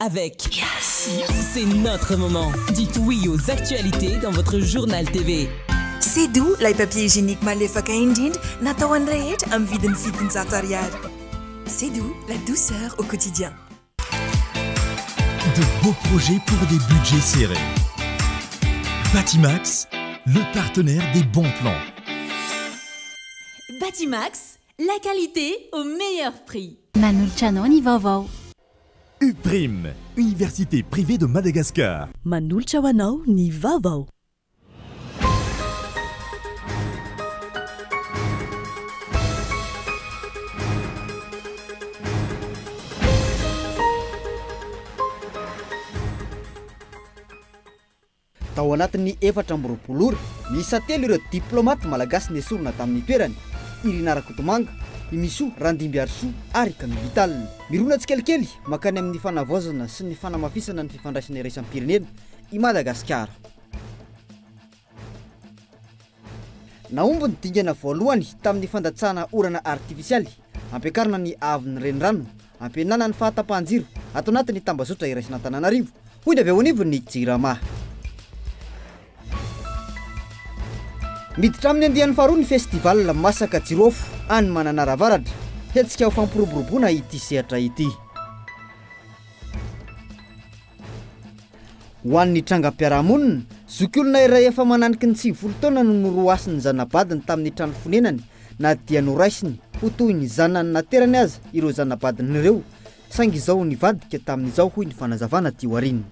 avec C'est notre moment. Dites oui aux actualités dans votre journal TV. C'est doux, les papiers hygiéniques malefaka indrindra natao an'ny rehetra amin'ny vidiny fitonjato ariary. C'est doux, la douceur au quotidien. De beaux projets pour des budgets serrés. Batimax, le partenaire des bons plans. Batimax, la qualité au meilleur prix. Manoltrano ny vaovao. UPRIM, Université privée de Madagascar. Manolotra ho anao ny vaovao. Tao anatin'ny 4 ora miisa 3 ireo diplomate malagasy nesorina tamin'ny toerany Irina Rakotomanga, Imiso Randimby Arso ary Camille Vital. Mirona tsikelikely makany amin'ny fanavaozana sy ny fanamafisana ny fifandraisana iraisam-pirenena I Madagasikara. Naomba ny dingana voalohany tamin'ny fandatsahana orana artifisialy ampiakarina ny avin'ny renirano ampihenana ny fahatapahan-jiro ato anatin'ny tambazotra iraisana Antananarivo. Hoy avy ao anivo ny Jirama. Miditra amin'ny andian'ny faharoa ny festival Masaka Jirofo any Mananaravaratra. Hetsika ho fampiroboroboana ity sehatra ity. Ho an'ny trangam-piarahamonina, zokiolona iray efa mananiky ny 9 taona no noroasiny zanabadiny tamin'ny trano fonenany na dia noraisiny ho toy ny zanany naterany aza ireo zanabadiny ireo. Saingy izao nivadika tamin'izao hoy ny fanazavana ty aoriana.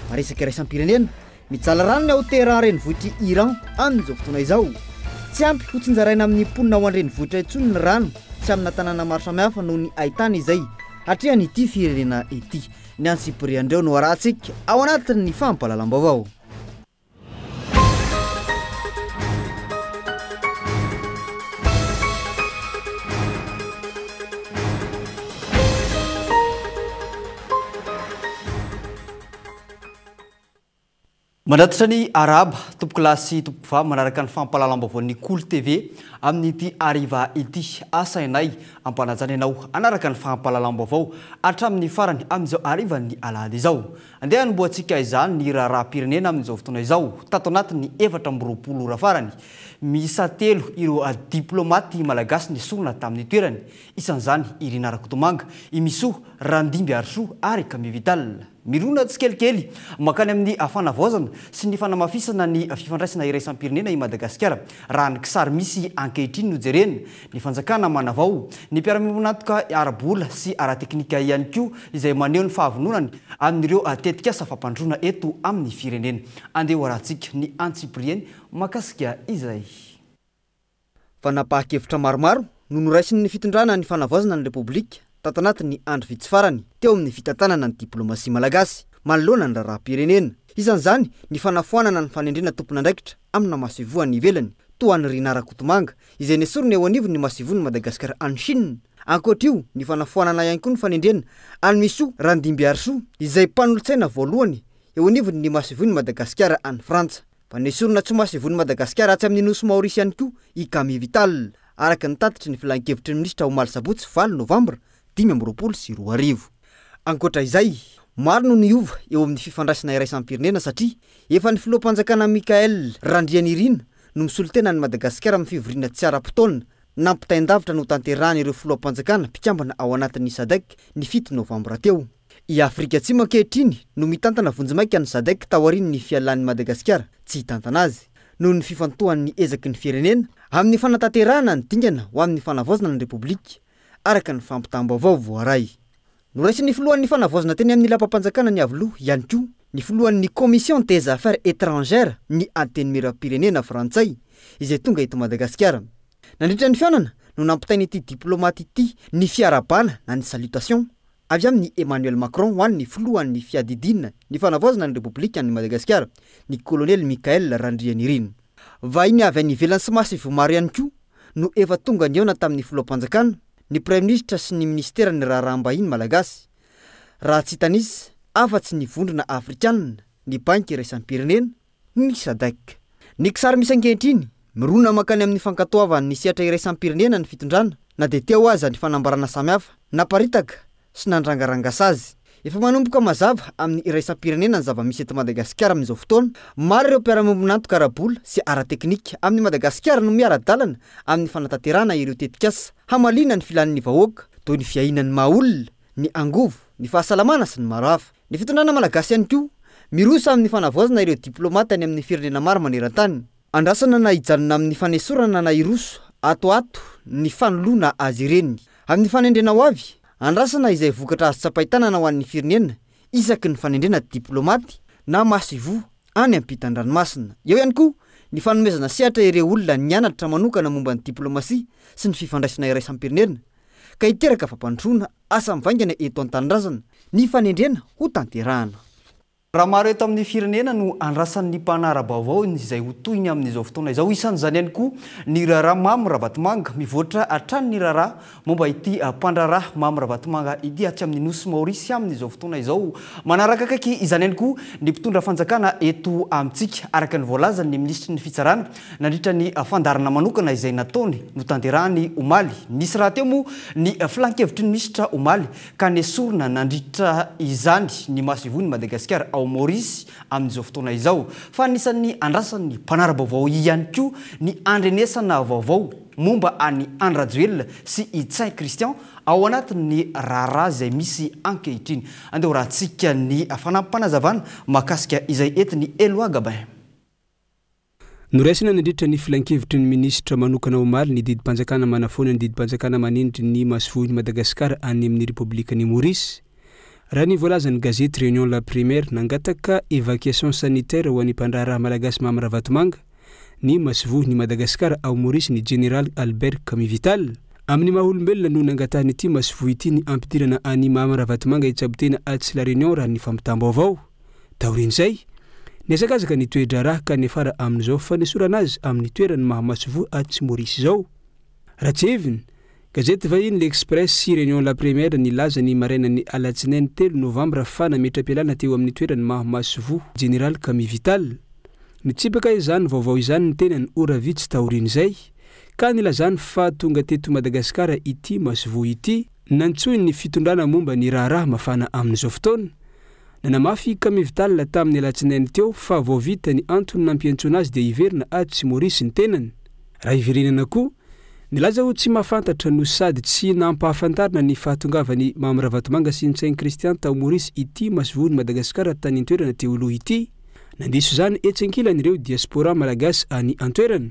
Maresaka iraisam-pirenena, mijala rano ny hotera renivohitry Iran amin'izao fotoana izao. Tsy ampy ho tsinjaraina amin'ny mponina ao an-drenivohitra intsony ny rano sy amina tanàna maro samihafa noho ny ahitana izay hatrehan ity firenena ity. Ny any Sipria andreo no arahantsika ao anatin'ny fampahalalam-baovao. Manatitra ny Araba, tompokilasy tompoka manaraka ny fampahalalam-baovao Cool TV amin'ity ariva ity. Asainay ampanajana ianao anaraka ny fampahalalam-baovao hatramin'ny farany amin'izao ariva ny alahady izao. Andeha hanimboantsika izany ny raharaham-pirenena amin'izao fotoana izao. Tato anatin'ny 4 ora farany. Miisa 3 ireo diplomaty malagasy nesorina tamin'ny toerany. Isan'izany Irina Rakotomanga, Imiso Randimby Arso ary Camille Vital. Mirona tsikelikely makany amin'ny fanavaozana sy ny fanamafisana ny fifandraisana iraisam-pirenena I Madagasikara. Raha ny kisary misy ankehitriny no jerena ny fanjakana manavao ny mpiara-mionana antoka ara-bola sy ara-teknika ihany koa izay maneho ny fahavononany amin'ireo tetikasa fampandroana eto amin'ny firenena. Andeha arahantsika ny antsiprieny makasika izay. Fanapahan-kevitra maromaro no noraisiny ny fitondrana ny fanavaozana ny Repoblika tato anatin'ny andro vitsy farany teo amin'ny fitantanana ny diplomasia malagasy manoloana ny raharaham-pirenena. Isan'izany ny fanafoanana ny fanendrena tompon'andraikitra amina masevoany ivelany toa ny Irina Rakotomanga izay nesorina eo anivony masevony Madagasikara any Chine. Ankoatr'io ny fanafoanana ihany koa ny fanendrena any Miso Randimby Arso izay mpanolotsaina voalohany eo anivony ny masevony Madagasikara any Frantsa. Fa nesorina tsy masevony Madagasikara atsy amin'ny nosy Maorisy ihany koa I Camille Vital araka ny tatitry ny filan-kevitry ny minisitra Omaly Sabotsy 20 Novambra 2022. Ankoatra izay, maro no niova eo amin'ny fifandraisana iraisam-pirenena satria efa ny filoham-panjakana Mikael Randrianirina no misolo tena ny Madagasikara amin'ny fivoriana tsy ara-potoana nampitaindavitra no tanterahana ireo filoham-panjakana mpikambana ao anatin'ny SADC ny 7 Novambra teo. I Afrika Atsimo ankehitriny no mitantana vonjimaika ny SADC taorian'ny ny fialan'ny Madagasikara tsy hitantana azy noho ny fifantohan'ny ezaky ny firenena amin'ny fanatanterahana ny dingana ho amin'ny fanavaozana ny Repoblika araka ny fampitam-baovao voaray. Noraisiny filohan'ny fanavaozana teny amin'ny lapam-panjakana ny avoloha ihany koa ny filohan'ny Commission des Affaires étrangères ny anteny miram-pirenena Frantsay izay tonga eto Madagasikara. Nandritra ny fianana no nampitainy ity diplomaty ity ny fiarabana na ny salutation avy amin'ny Emmanuel Macron ho an'ny filohan'ny fiadidinina ny fanavaozana ny Repoblika ny Madagasikara ny Colonel Mikael Randrianirina. Vahiny avy any ivelany sy masevo maro ihany koa no efa tonga niaona tamin'ny filoham-panjakana ny Premier Ministre sy ny Ministera ny raharaham-bahiny malagasy. Raha tsy tanisy afa-tsy ny vondrona afrikanina ny banky iraisam-pirenena ny SADC. Ny kisary misy ankehitriny mirona makany amin'ny fankatoavany ny sehatra iraisam-pirenena ny fitondrana na dia teo aza ny fanambarana samihafa naparitaka sy nandrangarangasa azy. Efa manomboka mazava amin'ny iraisam-pirenena ny zava-misy eto Madagasikara amin'izao fotoana. Maro ireo mpiara-miombonanto karabola sy ara-teknika amin'ny Madagasikara no miara-dalana amin'ny fanatanterahana ireo tetikasa hamalina ny filan'ny vahoaka toy ny fiainan'ny mahaolona, ny angovo, ny fahasalamana sy ny maro hafa. Ny fitondrana malagasy ihany koa mirosa amin'ny fanavaozana ireo diplomata any amin'ny firenena maro maneran-tany. Andrasana na hijanona amin'ny fanesorana na iroso atoato ny fanoloana azy ireny. Amin'ny fanendrena ho avy, andrasana izay vokatra azo tsapahitanana ho an'ny firenena isaky ny fanendrena diplomaty na masivo any ampitan-dranomasina. Eo ihany koa ny fanomezana sehatra ireo olona nianatra manokana momba ny diplomasia sy ny fifandraisana iraisam-pirenena ka hiteraka fampandroana asa mivaingana eto an-tanindrazana ny fanendrena ho tanterahana. Raha maro eto amin'ny firenena no andrasan'ny mpanara-baovao izay ho tohiny amin'izao fotoana izao. Isan'izany ihany koa ny Rara Mamy Ravatomanga mivoatra hatrany ny Rara momba ity mpandraraha Mamy Ravatomanga ity aty amin'ny nosy Maorisy amin'izao fotoana izao. Manaraka akaiky izany ihany koa ny mpitondra fanjakana eto amintsika araka ny voalaza ny ministry ny fitsarana nandritra ny fandarana manokana izay nataony no tanterahany omaly. Nisy raha teo moa ny filan-kevitry ny ministra omaly ka nesorina nandritra izany ny masivony Madagasikara ao Maorisy amin'izao fotoana izao. Fa anisan'ny andrasan'ny mpanara-baovao ihany koa ny andrenesana vaovao momba any Andrajoelina sy Itsain Christian ao anatin'ny Rara izay misy ankehitriny. Andeo rahantsika ny fanampanazavana makasika izay entiny Eloi Gabin. Noraisina nandritra ny filan-kevitry ny ministra manokana omaly ny didim-panjakana manafoana ny didim-panjakana manindry ny masivohiny Madagasikara any amin'ny Republikan'ny Maorisy. Raha ny voalazan'ny gazety Réunion la Primaire nangataka évacuation sanitaire ho an'ny mpandraraha malagasy Mamy Ravatomanga ny masivohiny Madagasikara ao Maorisy ny Général Albert Kamivital. Amin'ny maha-olombelona no nangatahany ity masivohy ity ny ampidirana any Mamy Ravatomanga itsabotena atsy la Réunion raha ny fampitambo avao. Taorin'izay niazakazaka ny toedra raha ka nefara amin'izao fanesorana azy amin'ny toerany mahamasivohy atsy Maorisy izao. Raha tsy eviny gazety vahiny l'Express sy Réunion la Primaire nilaza ny marainan'ny alatsinainy 3 novambra fa nametra-pialana teo amin'ny toerany mahamasivohy Général Kamivital. Nitsipaka izany vaovao izany ny tenany ora vitsy taorin'izay ka nilazany fa tonga teto Madagasikara ity masivohy ity nantsoiny ny fitondrana momba ny raharaha mafana amin'izao fotoana. Nanamafy Kamivital tamin'ny alatsinainy teo fa voavita ny antony nampiantsona azy dia hiverina atsy Maorisy ny tenany. Raha hiverenana koa nilaza ho tsy mahafantatra no sady tsy nampahafantarina ny fahatongavany Mamy Ravatomanga sy Itsain Christian tao Maorisy ity masivohiny Madagasikara tany an-toerana teo aloha ity. Nandiso izany etsi-ankilan'ireo diaspora malagasy any an-toerana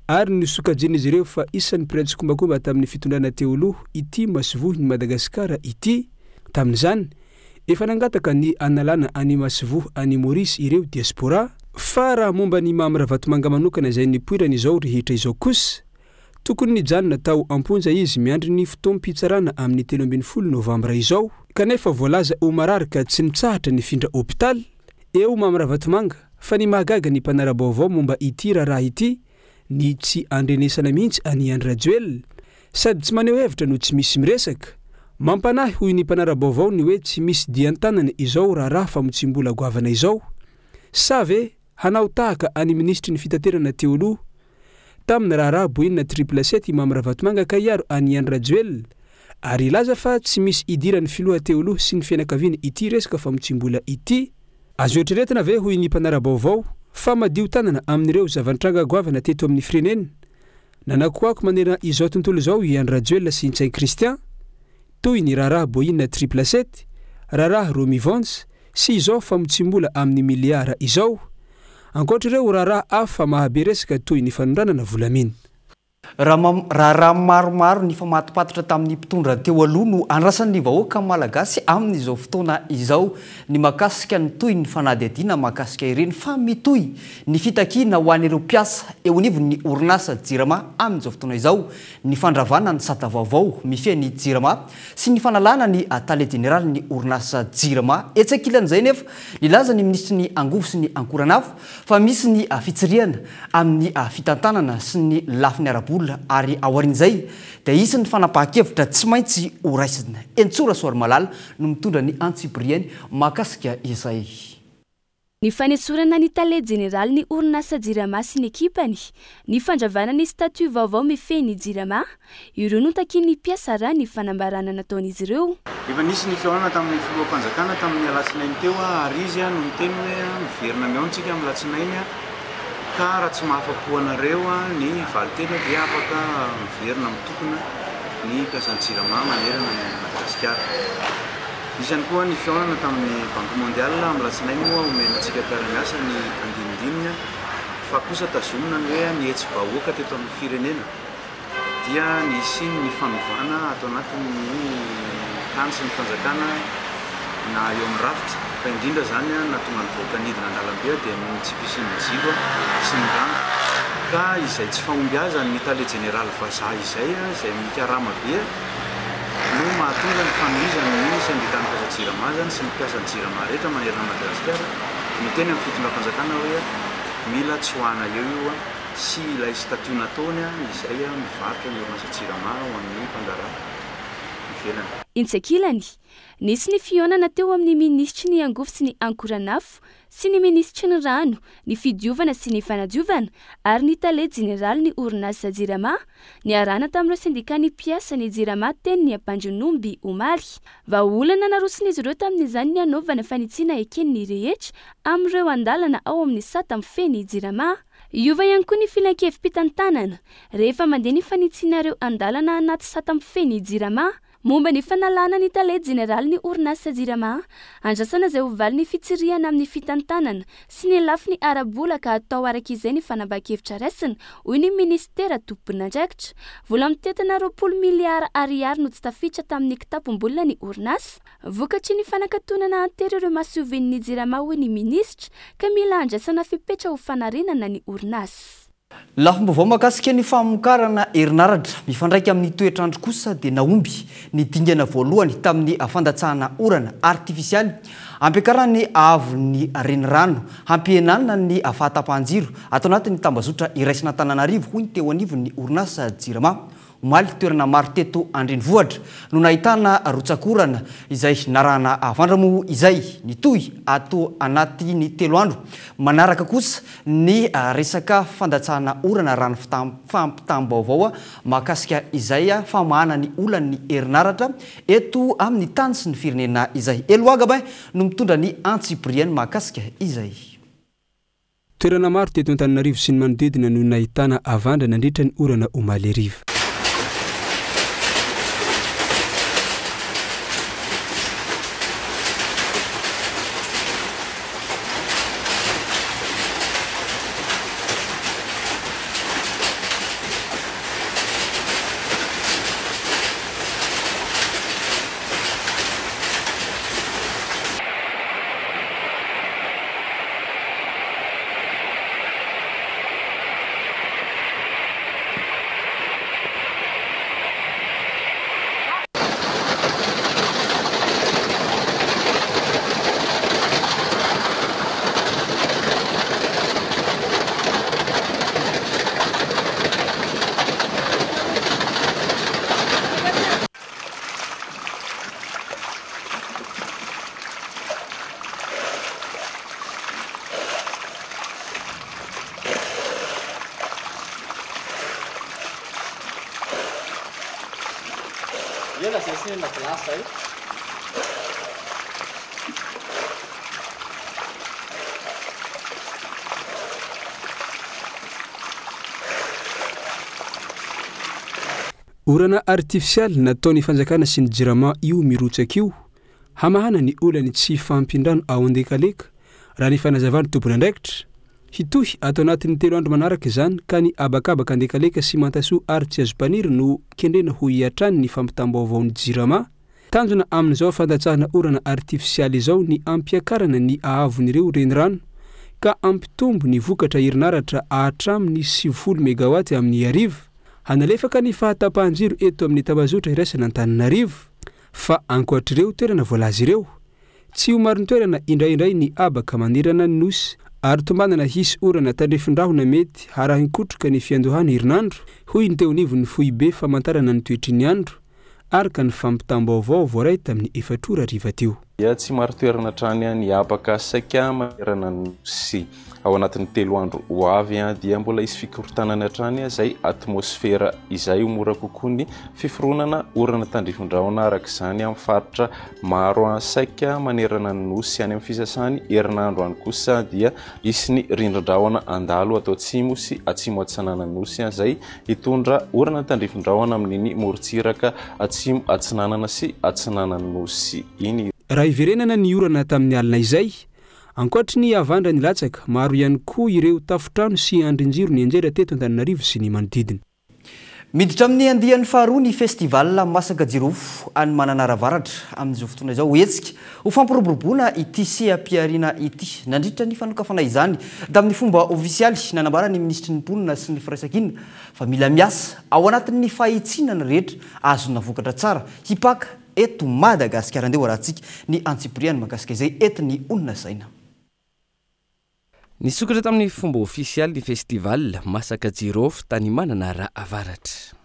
ary nisokajian'izy ireo fa isan'ny mpiray kombakomba tamin'ny fitondrana teo aloha ity masivohiny Madagasikara ity. Tamin'izany efa nangataka ny analana any masivohy any Maorisy ireo diaspora fa raha momba ny Mamy Ravatomanga manokana izay nipoirana izao rehetra izao kosa tokony nijanona tao amponja izy miandry ny fotoam-pitsarana amin'ny 13 novambra izao kanefa voalaza ho mararaka tsy nitsahatra ny findra hôpitaly. Eo Mamy Ravatomanga fa ny mahagaga ny mpanara-baovao momba ity raharaha ity ny tsy andrenesana mihitsy any Andrajoelina sady tsy maneho hevitra no tsy misy miresaka. Mampanahy hoy ny mpanara-baovao ny hoe tsy misy dian-tanana izao raharaha fa motsimbola goavana izao. Sa ve hanao tahaka any ministry ny fitaterana teo aloha tamin'ny raharaha boinina 777 Mamy Ravatomanga ka hiaro any Andrajoelina ary ilaza fa tsy misy idirany filoha teo aloha sy ny fianakaviana ity resaka fa motsimbola ity. Azo eritreretina ve hoy ny mpanara-baovao fa madio tanana amin'ireo zavantranga goavana teto amin'ny firenena. Nanakoako manera izao tontolo izao i Andrajoelina sy Itsain Christian toy ny raharaha boinina 777, raharaha Romivans sy izao fa motsimbola amin'ny miliara izao. Ankoatra ireo raharaha hafa mahabe resaka toy ny fanondranana volamina. Raha maromaro ny famatopatotra tamin'ny mpitondra teo aloha no andrasan'ny vahoaka malagasy amin'izao fotoana izao ny makasika ny toy ny fanadihadiana makasika ireny fa mitohy ny fitakiana ho an'ireo mpiasa eo anivon'ny orinasa Jirama amin'izao fotoana izao ny fandravana ny sata vaovao mifehy ny Jirama sy ny fanalana ny atale general ny orinasa Jirama. Etsakilan'izay nefa nilaza ny ministry ny angovo sy ny ankoranafo fa misy ny fitsiriana amin'ny fitantanana sy ny lafiny arabola ary awarin'izay dia isan'ny fanapahan-kevitra tsy maintsy ho raisina. Entsora Soary Malala no mitondra ny antsiprieny makasika izay. Ny fanesorana ny tale general ny orinasa Jirama sy ny ekipany, ny fandravana ny statut vaovao mifehy Jirama, ireo no takin'ny mpiasa raha ny fanambarana nataon'izy ireo. Efa nisy ny fihaonana tamin'ny filoam-panjakana tamin'ny alatsinainy teo ary izy no miteny hoe miverina mihaontsika amin'ny latsinainy ka raha tsy mahafapo anareo ny valiteny dia afaka miverina mitokona ny mpiasan'ny Jirama manerana ny Madagasikara. Isany koa ny fihaonana tamin'ny Banque Mondiale amin'ny latsinainy moa omenantsika mpiara-miasa ny andinindininy fa kosa tazomina ny hoe ny hetsy-bahoaka teto amin'ny firenena dia nisy ny fanovana atao anatin'ny tany sy ny fanjakana na eo amin'ny rafitra fa indrindra zany natonga ny voakanidina an-dalambe dia ny tsy fisian'ny jiro sy ny rano ka izay tsy fahomby azy ny tale general vazaha izay mikarama be no mahatonga ny fanomezany ny syndicat mpiasa Jirama zany sy ny mpiasan'ny Jirama rehetra manerana Madagasikara no teny amin'ny fitondram-panjakana hoe mila tsoahana eo sy ilay statut nataony izay mivarotra ny orinasa Jirama ho amin'ny mpandarana ivelany. Intsakilany, nisy ny fihaonana teo amin'ny ministry ny angofo sy ny ankoranafo sy ny ministry ny rano, ny fidiovana sy ny fanadiovana ary ny tale general ny orinasa Jirama, ny arana tamin'ireo sindika ny mpiasa ny Jirama teny ny Ampandrinomby omaly. Vahaolana narosin'izy ireo tamin'izany ny anaovana fanitsiana eken'ny rehetra amin'ireo andalana ao amin'ny sata mifehy Jirama. Iova ihany koa ny filan-kevim-pitantanana rehefa mandeha ny fanitsianareo andalana anaty sata mifehy Jirama. Momba ny fanalana ny tale general ny orinasa Jirama, andrasana izay hovaly ny fitsiriana amin'ny fitantanana sy ny lafy ny arabola ka atao araka izay ny fanambakevitra raisina hoy ny ministera tompon'andraikitra. Vola mitetana 20 miliara ariary no tsy tafiditra tamin'ny kitapom-bola ny orinasa. Vokatry ny fanakatonana antery ireo mahasoven'ny Jirama hoy ny ministra ka mila andrasana fipetra ho fanarinana ny orinasa. Lafim-baovao mahakasika ny famokarana herinaratra mifandraika amin'ny toetrandro kosa dia naomby ny dingana voalohany tamin'ny fandatsahana orana artifisialy ampiakarany avy ny renirano hampihenana ny fahatapahan-jiro atao anatin'ny tambazotra iraisina Antananarivo hoy ny teo anivo ny orinasa Jirama. Omaly toerana maro teto andrenivohitra no nahitana rotsakorana izay narahana vandramo izay nitohy ato anaty ny 3 andro. Manaraka kosa ny resaka fandatsahana orana rano fampitam-baovao mahakasika izay famahana ny olan'ny herinaratra eto amin'ny tany sy ny firenena izay. Eloagaba no mitondra ny antsipriany mahakasika izay. Toerana maro teto Antananarivo sy ny manodidina no nahitana avandra nandritra ny orana omaly ariva. Ela se assim na classe aí. Orana artifisialy nataony fanjakana sy ny Jirama io mirotsaka io hamahana ny olany tsy fampiandrano ao andekaleka raha ny fanazavany tompon'andraikitra hitohy atao anatin'ny 3 andro manaraka izany ka ny abakabaka andekaleka sy mantasoa ary tsy azo mpaniry no kendrena ho hiatrany ny fampitam-baovao ny Jirama tanjona amin'izao fandatsahana orana artifisialy izao ny ampiakarana ny ahavon'ireo renirano ka ampitombo ny vokatra herinaratra hatramin'ny 90 megawatt amin'ny ariva hanalefaka ny fahatapahan-jiro eto amin'ny tambazotra iraisana Antananarivo fa ankoatr'ireo toerana voalaza ireo tsy ho mariny toerana indraindray ny abaka manerana ny nosy ary tombanana hisy orana tandrefindrahona mety harahinkotroka ny fiandohana herinandro hoy ny teonivon'ny foibe famantarana ny toetry ny andro araka ny fampitam-baovao voaray tamin'ny 4 ariva teo. dia tsy maro toerana trany ny apaka saika manerana nosy ao anatin'ny 3 andro ho avy dia mbola isy fikorotanana trany izay atmosfera izay mora kokoa ny fiforonana orana tandrifon-drahona araka izany amin'ny faritra maro saika manerana nosy any amin'ny fisasany herinandro any kosa dia isy ny rindrin-drahona andalo atao atsimo sy atsimo atsinana nosy izay hitondra orana tandrifon-drahona amin'iny morontsiraka atsimo atsinanana sy atsinana nosy iny. Raha iverenana ny orana tamin'ny alina izay ankoatra ny avandra ny latsaka maro ihany koa ireo tafotrano sy andrinjiro ny anjera teto Antananarivo sy ny manodidina. Miditra amin'ny andian'ny faharoa ny festival Masaka Jirofo any Mananaravaratra amin'izao fotoana izao hetsika ho fampiroboroboana ity seha-piariana ity nandritra ny fanokafana izany tamin'ny fomba ofisialy nanambara ny ministry ny mponina sy ny firaisan-kina fa mila miasa ao anatin'ny fahitsinana rehetra azona vokatra tsara hipaka eto Madagasikara andeha hoarahantsika ny antsipriany mahakasika izay etiny onona saina. Nisokatra tamin'ny fomba ofisialy ny festival Masaka Jirofo tany Mananaravaratra.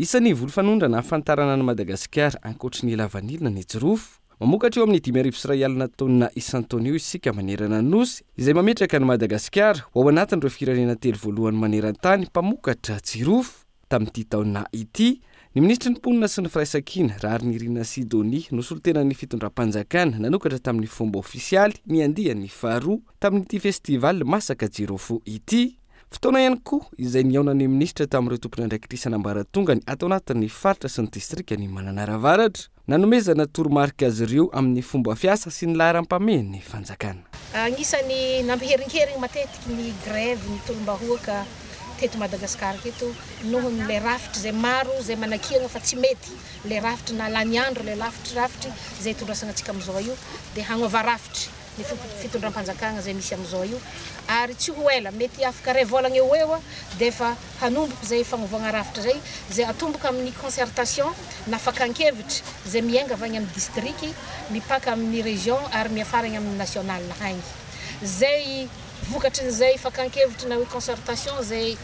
Isan'ny volo fanondrana ahafantarana ny Madagasikara ankoatra ny lavanilina ny Jirofo mamokatra eo amin'ny 5,000 taonina isan-taona isika manerana nosy izay mametraka ny Madagasikara ao anatin'ireo firenena 3 voalohany maneran-tany mpamokatra Jirofo. Tamin'ity taona ity ny ministry ny mponina sy ny firaisan-kina Rarinirina Sidoni nosolotena ny fitondram-panjakana nanokatra tamin'ny fomba ofisialy ny andian'ny faharoa tamin'ity festival Masaka Jirofo ity. Fotoana ihany koa izay niaonan'ny ministra tamin'ireo tompona andraikitra sanambaratongany atao anatin'ny faritra sy ny distrika ny Mananaravaratra nanomezana toromarika azy ireo amin'ny fomba fiasa sy ny laharam-pameny fanjakana. Agnisan'ny nampiherinkeriny matetiky ny grève ny tolombahoaka teto Madagasikara keto noho le rafitra zay maro zay manakirana fa tsy mety le rafitra na lany andro le rafitry zay tondrasana antsika amin'izao io dia hagnova rafitry ny fitondram-panjakana zay misy amin'izao io ary tsy ho ela mety afaka ray volagna eo dia efa hanomboka zay fagnovana rafitra zay atomboka amin'ny concertation na fakan-kevitra zay miainga avy any amin'ny district mipaka amin'ny région ary miafara any amin'ny national na haingy zay vokatry zay fakan-kevitra na concertation zay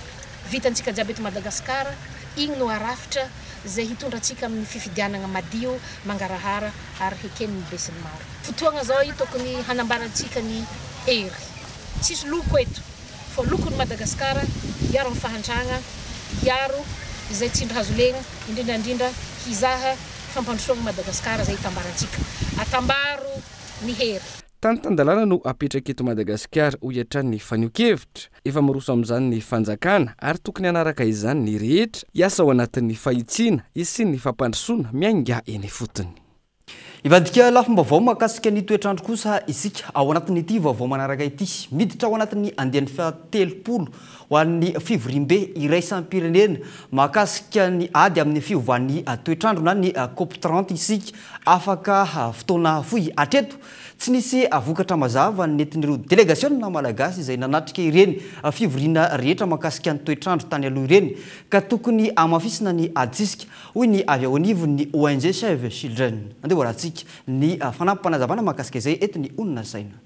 vitantsika jiaby eto Madagasikara igny no arafitra zay hitondra antsika amin'ny fifidianana madio mangarahara ary heken'ny besin'ny maro. Fotoagna zao io tokony hanambarantsika ny hery tsisy loko eto fa lokon'ny Madagasikara hiaro amin'ny fahantragna hiaro izay tsindry hazolena indrindrandrindra hizaha fampandrosoagna Madagasikara zay hitambarantsika atambaro ny hery. Tany tandalana no apetraka eto Madagasikara ho iatran'ny fanio-kevitra efa miroso amin'izany ny fanjakana ary tokony hanaraka izany ny rehetra hiasa ao anatin'ny fahitsiana sy ny fampandrosoana miainga eny fotony. Ivadika lafim-baovao mahakasika ny toetrandro kosa isika ao anatin'ity vaovao manaraka ity miditra ao anatin'ny andian'ny fahatelopolo ho an'ny fivorim-be iray isam-pirenena mahakasika ny ady amin'ny fiovan'ny toetrandro na ny COP30 isika afaka fotoana fohy atreto tsy nisy vokatra mazava nentin'ireo délégation malagasy izay nanatrika ireny fivoriana rehetra mahakasika ny toetrandro tany aloha ireny ka tokony amafisina ny adisika hoy ny avy ao anivon'ny ONG Save Children. Andeha hoarahantsika ny fanampanazavana mahakasika izay etiny onona saina.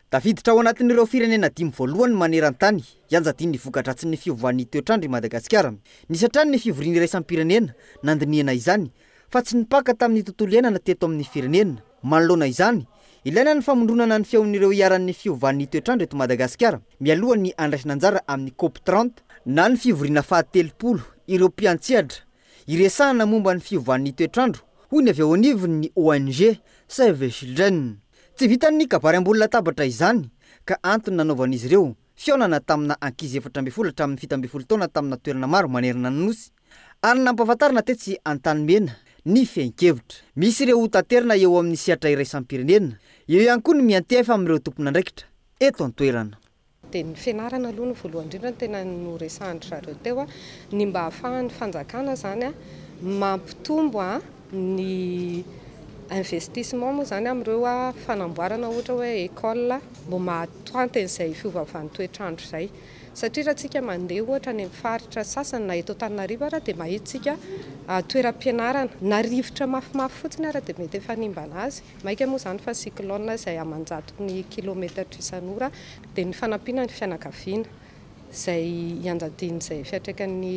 Tafiditra ao anatin'ireo firenena 5 voalohany maneran-tany ianjadiny vokatra tsy ny fiovan'ny toetrandro i Madagasikara. Nisy hatrany ny fivoriana iray isam-pirenena nandiniana izany fa tsy nipaka tamin'ny tontolo iainana teto amin'ny firenena. Manoloana izany, ilaina ny famondronana ny feon'ireo iaran'ny fiovan'ny toetrandro eto Madagasikara mialoha ny andraisana anjara amin'ny COP30 na ny fivoriana fahatelopolo ireo mpiantsehatra iresahana momba ny fiovan'ny toetrandro hoy ny avy ao anivon'ny ONG Save Children. Tsy vitan'ny kabary ambony latabatra izany ka antony nanaovan'izy ireo fionana tamina ankizy 17 hatramin'ny 17 taona tamina toerana maro manerana ny nosy ary nampahafantarana tetsy antany mena ny feon-kevitra. Misy ireo taterina eo amin'ny sehatra iray isam-pirenena eo ihany koa ny miantefa amin'ireo tompon'andraikitra eto an-toerana. Dia ny fianarana aloha no voalohany indrindra tena no resahany zareo teo ny mba ahafahan'ny fanjakana zany mampitombo ny investissement moa zany amin'ireo a fanamboarana ohatra hoe école mbo mahatoantany izay fiovavan'ny toetrandro izay satria raha tsika mandeha ohatra any amin'ny faritra sasany na eto Antananarivo ara dia mahitsika toeram-pianarana na rivotra mafimafy fotsiny ara dia mety efa nimbana azy maika moa zany fa cyclone izay amanjaton'ny kilometatra isan'ora dia ny fanampiana ny fianakaviana izay ianjadiny izay fiatraikan'ny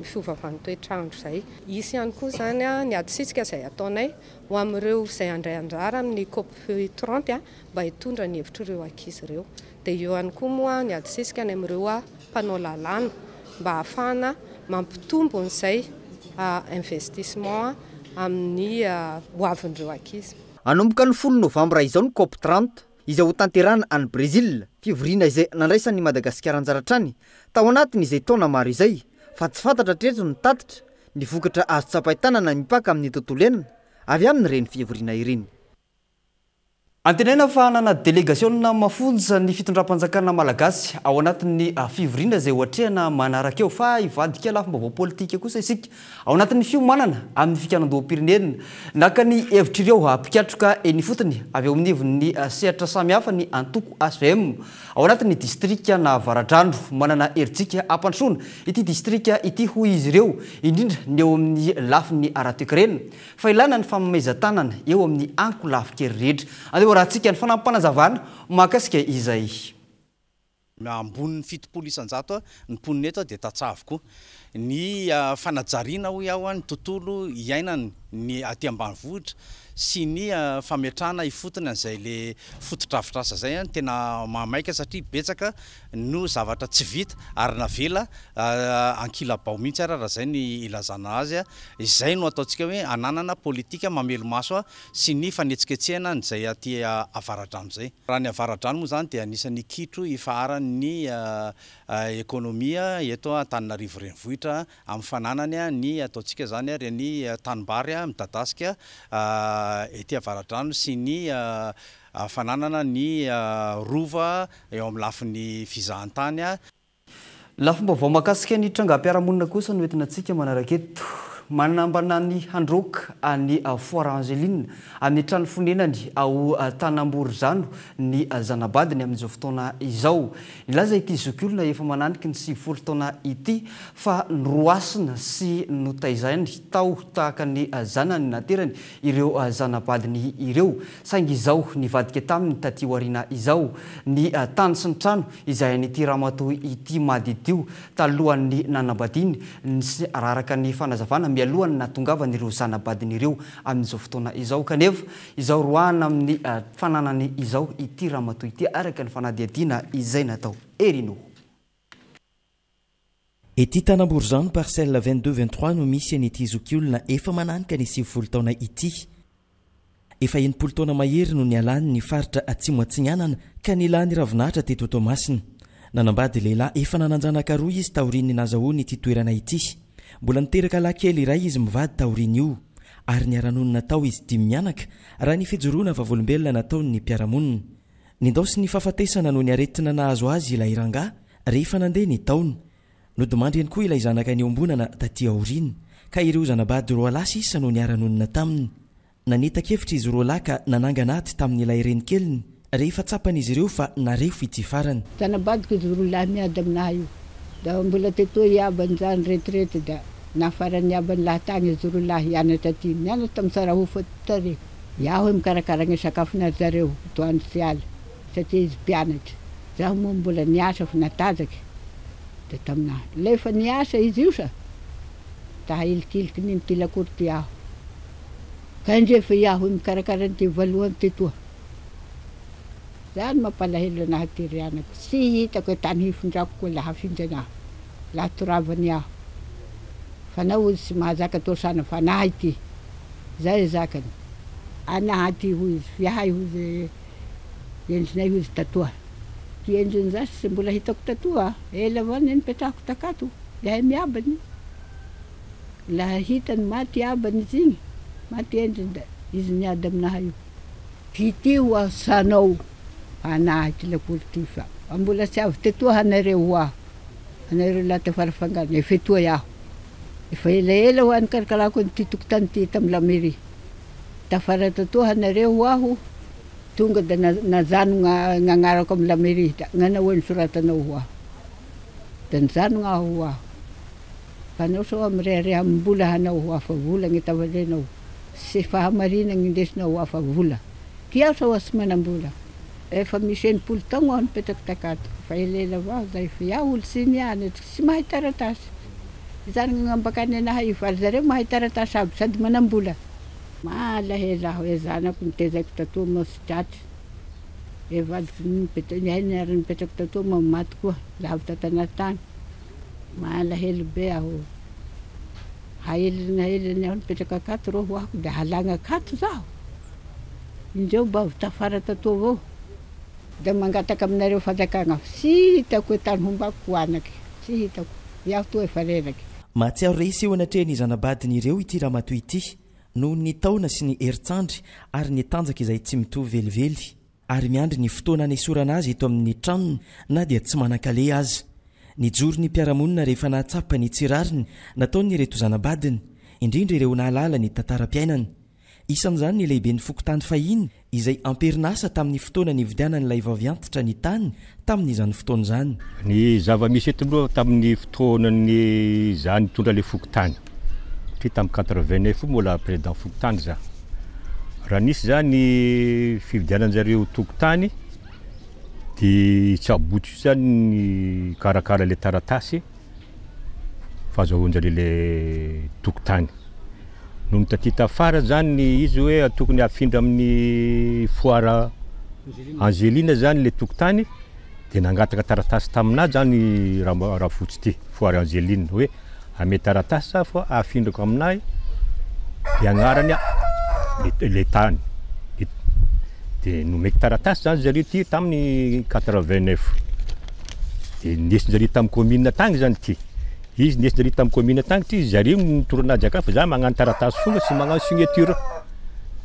fiovavan'ny toetrandro izay isy ihany koa zany a ny adisitsika izay ataonay ho amin'ireo izay andray anjara amin'ny COP30 mba hitondra ny hevitr'ireo ankizy ireo dia eo ihany koa moa ny adisitsika ny amin'ireo a mpanao lalàna mba ahafahana mampitombo n'izay investissement amin'ny hoavin'ireo ankizy. Anomboka ny 10 Novambra izao ny COP30 izay ho tanterahana any Brésil, fivoriana izay nandraisan'ny Madagasikara anjaratrany tao anatin'izay taona maro izay fa tsy fantatra treto ny tatitra ny vokatra azo tsapahitanana mipaka amin'ny tontolo iainana avy amin'ny reny fivoriana ireny. Antenaina fa nana délégationna mafonja ny fitondram-panjakana malagasy ao anatin'ny fivoriana izay ohatrehana manaraka eo fa ivadika lafim-baovao politika kosa isika ao anatin'ny fiomanana amin'ny fikanam-doam-pirenena naka ny hevitra ireo mpikatroka eny fotony avy eo amin'ny ivon'ny sehatra samihafa ny antoko ASVM ao anatin'ny distrika na Avaradrandro manana heritsika ampandrosoana ity distrika ity hoy izy ireo indrindra ny eo amin'ny lafin'ny aratoekarena fa ilana ny famamezan-tanana eo amin'ny anko lafikery rehetra raha tsika ny fanampanazavana makasika izay ambony 7 isanjato ny ponina eto dia tatsavoko ny fanajariana ho iaho ny tontolo iainany ny aty ambanivohitra sy ny fametrahana ifotony an'izay le fotodrafitrasa zay tena mamaika satria betsaka no zavatra tsy vita ary navela ankilabao mihitsy raha zay ny ilazana azy izay no ataontsika hoe ananana politika mamelo maso sy ny fanetsiketsehana izay aty Avaradrano zay. Raha ny Avaradrano moa zany dia anisan'ny kitro ifaharan'ny ekonomia eto Antananarivo renivohitra amin'ny fananany ny ataontsika zany reny tanimbary midadasika ety Avaradrano sy ny fananana ny rova eo amin'ny lafin'ny fizahantany. Lafim-baovao makasika ny trangam-piarahamonina kosa no entina antsika manaraka eto manambana ny handroka any Foire Angeline amin'ny trano fonenany ao Tanamborizano ny zanabadiny amin'izao fotoana izao. Ilaza ity zokiolona efa mananiky ny 7 taona ity fa noroasina sy notaizainy tao tahaka ny zanany naterany ireo zanabadiny ireo saingy izao nivadika taminy taty warina izao ny tany sy ny trano izay an'ity ramatoa ity madidio talohan'ny nanambadiny sy araraka ny fanazavana mialohany natongavany ireo zanabadiny ireo amin'izao fotoana izao kanefa izao roahana amin'ny fananany izao ity ramatoa ity araka ny fanadiadiana izay natao erino. Ety Tanamborizano parcelle 22-23 no misy an'ity zokiolona efa mananika ny 7 taona ity. Efa 7 taona mahery no nialany ny faritra atsimo atsinyanana ka nilany ravinahitra teto Tomasina. Nanambady lehilahy efa nananjanaka roa izy taoriany nazahoany ity toerana ity. Mbola niteraka lankely iray izy mivady taoriany io ary niaranonina tao izy 10 mianaka raha ny fijoroana vavolombelona nataony ny mpiaramonina. Nindaosy ny fahafatesana no niaretina nahazo azy ilay rangah rehefa nandeha ny taona. Nodimandry ihany koa ilay zanaka ny ombonana taty aoriny ka ireo zanabady roa lahy sisa no niaranonina taminy. Nanita-kevitra izy roa lahy ka nananganaty tamin'ilay renkeliny rehefa tsapan'izy ireo fa narefo ity farany. Zanabadiko izy roa lahy miady aminahy io da mbola teto iabany zany retrety da nafarany iabany lahatagny izy roa lahy hianatra aty nianatra tamin'ny Sarahofo tary iaho mikarakara ny sakafona zareo toany sy ala satria izy mpianatra zaho moa mbola niasa fa natazaky da taminahy lefa niasa izy io sa tahilikiliky ny mitilakory ty aho ka ndrefa iaho mikarakara ny ty voalohany tetoa zany mampalahelo anahy ty rianako sy hitako hoe tany hifindrako koa laha findranahy laha toravany aho fa nao izy sy mahazaka tosana fa anahy ty zay zakany anahy ty hoy izy fiahay hoy izy endrinay hoy izy tatoa ty endriny zasy sy mbola hitako tatoa ela avao ny nipetrahako takato yahay miabany laha hitany maty abany izy igny maty endriny da izy niady aminahy io ty ho aho sanao anahy ty lakoly ty fa mbola tsy avy tetoa hanareo ho aho anareo lata farafangana efa etoa iaho efa elaela ho any karakarako ny ty tokotany ty tamy lamairie tafara totohanareo ho aho tonga da najano gn'agnarako amin'ny lamerita gnana hoe nisoratanao ho aho da nijano gn'aho ho aho fa anao sao amirearea amimbola hanao ho aho fa vola gny tavalenao sy fahamarina gn'indesinao ho aho fa vola kiao sao sy manambola efa misy 80 taogno aho nipetraky takato fa elela avao zay fa iaho olo sy niany sy mahay taratasy zany gn'ambakany anahy io fa ry zareo mahay taratasy aby sady manambola malahelo aho e zanako nitezaiko tatoa mositraty e vadiko niary nipetraky tatoa mamaty koa lavitra tanatany malahelo be aho haeliny aho nipetraky akato roho ahako da halagna akato zaho indreo mba tafara tatoa avao da mangataka aminareo fanjakagna sy hitako hoe tany hombako hoanaky sy hitako iaho toa efa reraky mahatsiaro resy eo anatrehany zanabadin'ireo ity raha matoy ity noho ny taona sy ny herintsandry ary ny tanjaka izay tsy mitovy velively ary miandry ny fotoana anesorana azy eto amin'ny tranony na dia tsy manan-kale azy nijoro ny mpiaramonina rehefa nahatsapaka ny tsirariny nataony reto zanabadiny indrindra ireo nahalala ny tantara-piainany isan'izany ny lehibe ny fokotany fahiny izay amperinasa tamin'ny fotoana ny vidianan'ilay vaviantitra ny tany tamin'izany fotoana izany ny zava-misy eto aloha tamin'ny fotoanany zany tondra le fokotany ty tamin'ny 89 mbola président fokotany za raha nisy zany fividianan-jareo tokotany de tsy abotsy zany ny karakara le taratasy fahazahoan'jareo le tokotany no mitaty tafara zany izy hoe tokony afindra amin'ny foara Angelina zany le tokotany de nangataka taratasy taminazy zany raha fotsy ty foara Angelina hoe ame taratasy sa fa afindrako aminahy de agnarany le tany de nomeko taratasy zany zareo ty tamin'ny 89 de nesin'jareo tamin'ny commune tagny zany ty izy nesin'jareo tamin'ny commune tagny ty zareo nitoranazy akafa za magnano taratasy fonga sy magnano signature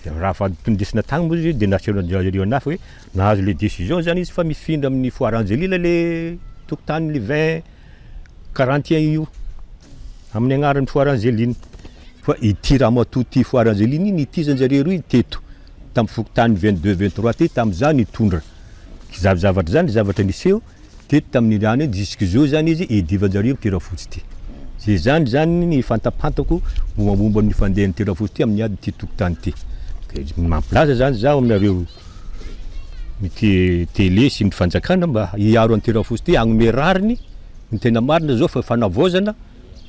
de raha fa tondesina tagny moa izy de naseron'jareo anahy fa hoe nahazo le décision zany izy fa mifindra amin'ny foire Angelina le tokotany le 2041 io amin'ny agnaran'ny foire Angelina fa ity raha matoa ty foire Angelina iny ity zany-jareo roy teto tamin'ny fokotany 22 23 ty tamin'izany tondra zavatra zany zavatra niseho teto tamin'ny rano jusqu'zao zany izy edivan-jareo tirafotsy ty zay zany ny fantapantako mombamomba ny fandehan'ny tirafotsy ty amin'ny ady ty tokotany ty mampilaza zany zaho aminareo mity télé sy ny fanjakana mba hiaro an'ny tirafotsy ty agnome rariny ny tena marina zao fa fanavozana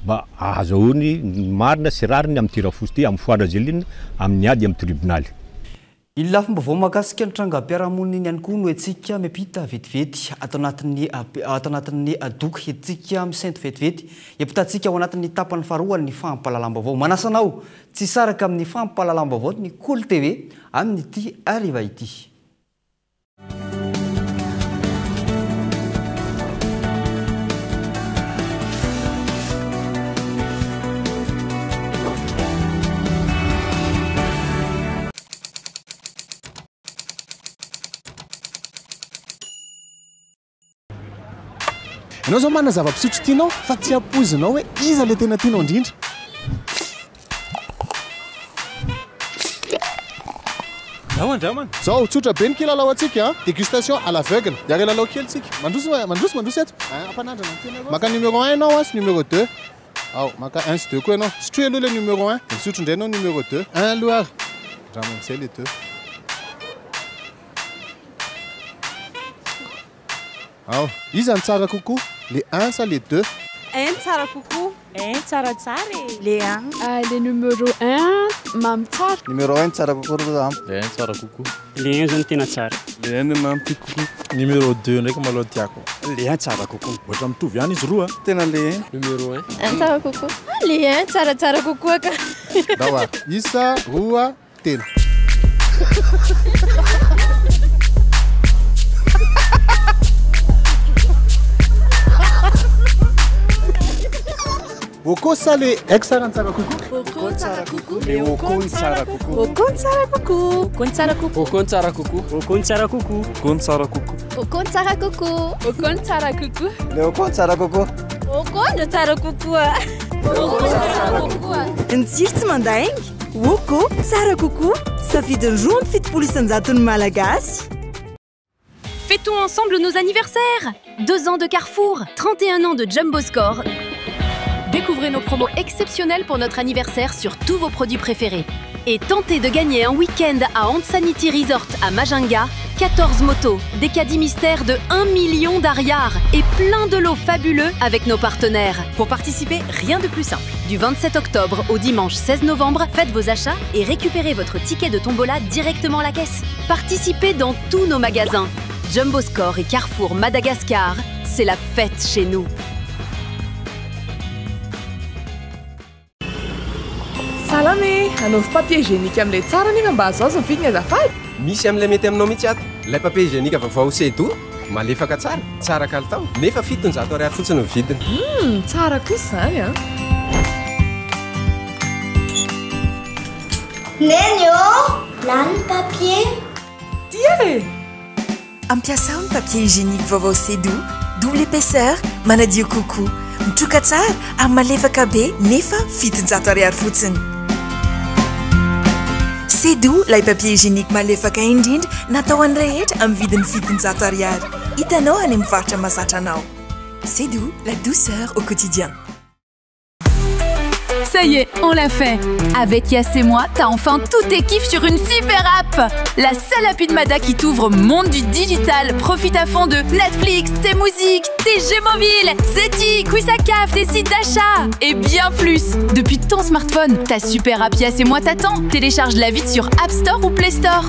mba ahazahoany marina sy rariny amin'ny tirafotsy ty amin'ny foire Angelina amin'ny ady amin'ny tribunaly ila fomba vao mahakasika ny trangam-piarahamonina iny ihany koa no antsika miampita vetivety atao anatin'ny adoky entsika misainto vetivety hiapitantsika ao anatin'ny tapany faharoa ny fampahalalam-baovao manasanao tsy saraka amin'ny fampahalalam-baovao ny Cool TV amin'ity ariva ity Anao zao manana zava-pisotro tianao fa tsy ampozinao hoe iza le tena tianao indrindra. Dramana. Zao tsotra be ny kilalao antsika dégustation à l'aveugle. Yare lalao kely tsika. Mandroso eto. Ampanandrana tena. Maka numéro 1 ianao sy numéro 2. Ao, maka 1 sy 2 koa ianao. Sotroy aloha le numéro 1, misotro indray ianao numéro 2. 1 aloha. Drama amin'izay le 2. Ao, iza ny tsara kokoa? Les 1 ça les 2. 1 tsara kokoa. 1 tsara tsara. Les 1. Le numéro 1 mamy tsara. Numéro 1 tsara kokoa ro Le 1 tsara kokoa. Le 1 zany tena tsara. Le 1 mamy kokoa. Numéro 2 ndraiky maloha tiako. Le 1 tsara kokoa. Ohatra mitovy ihany izy roa. Tena le 1. Numéro 1. 1 tsara kokoa. Le 1 tsara kokoa ka. Dawa. Isa, roa, telo. Oko salé, extra tsara kokoa. Oko tsara kokoa. Le oko tsara kokoa. Oko tsara kokoa. Oko tsara kokoa. Oko tsara kokoa. Oko tsara kokoa. Oko tsara kokoa. Oko tsara kokoa. Oko tsara kokoa. Le oko tsara kokoa. Oko tsara kokoa. Oko tsara kokoa. Ny tsiro tsy mandaingy. Oko tsara kokoa safidy roa fitopolo isanjaton'ny malagasy. Fêtons ensemble nos anniversaires. 2 ans de Carrefour, 31 ans de Jumbo Score. Découvrez nos promos exceptionnelles pour notre anniversaire sur tous vos produits préférés. Et tentez de gagner un week-end à Ansanity Resort à Majunga, 14 motos, des caddies mystères de 1 million d'ariars et plein de lots fabuleux avec nos partenaires. Pour participer, rien de plus simple. Du 27 octobre au dimanche 16 novembre, faites vos achats et récupérez votre ticket de tombola directement à la caisse. Participez dans tous nos magasins. Jumbo Score et Carrefour Madagascar, c'est la fête chez nous. Salame, anaovy papier hygiénique amin'ilay tsara nefa mba azo azo ny vidiny azafady. Misy amin'ilay mety aminao mihitsy ato. Ilay papier hygiénique vaovao sedo, malefaka tsara kalitao, nefa 700 ariary fotsiny ny vidiny. Tsara kosa zany a. Neny ô, lany papier. Tia e! Ampiasao ny papier hygiénique vaovao sedo, double épaisseur, manadio coco. Mitroka tsara amin'ny malefaka be nefa 700 ariary fotsiny. Sedo, lay papier hygiénique malefaka indrindra natao an'ny rehetra amin'ny vidiny 700 ariary. Hitanao any amin'ny faritra mahazatra anao. Sedo, la douceur au quotidien. Ça y est, on l'a fait. Avec Yass et moi, t'as enfin tous tes kiffs sur une super app. La seule appli de Mada qui t'ouvre au monde du digital. Profite à fond de Netflix, tes musiques, tes jeux mobiles, Zeti, Quizzacaf, tes sites d'achat et bien plus. Depuis ton smartphone, ta super app Yass et moi t'attend. Télécharge-la vite sur App Store ou Play Store.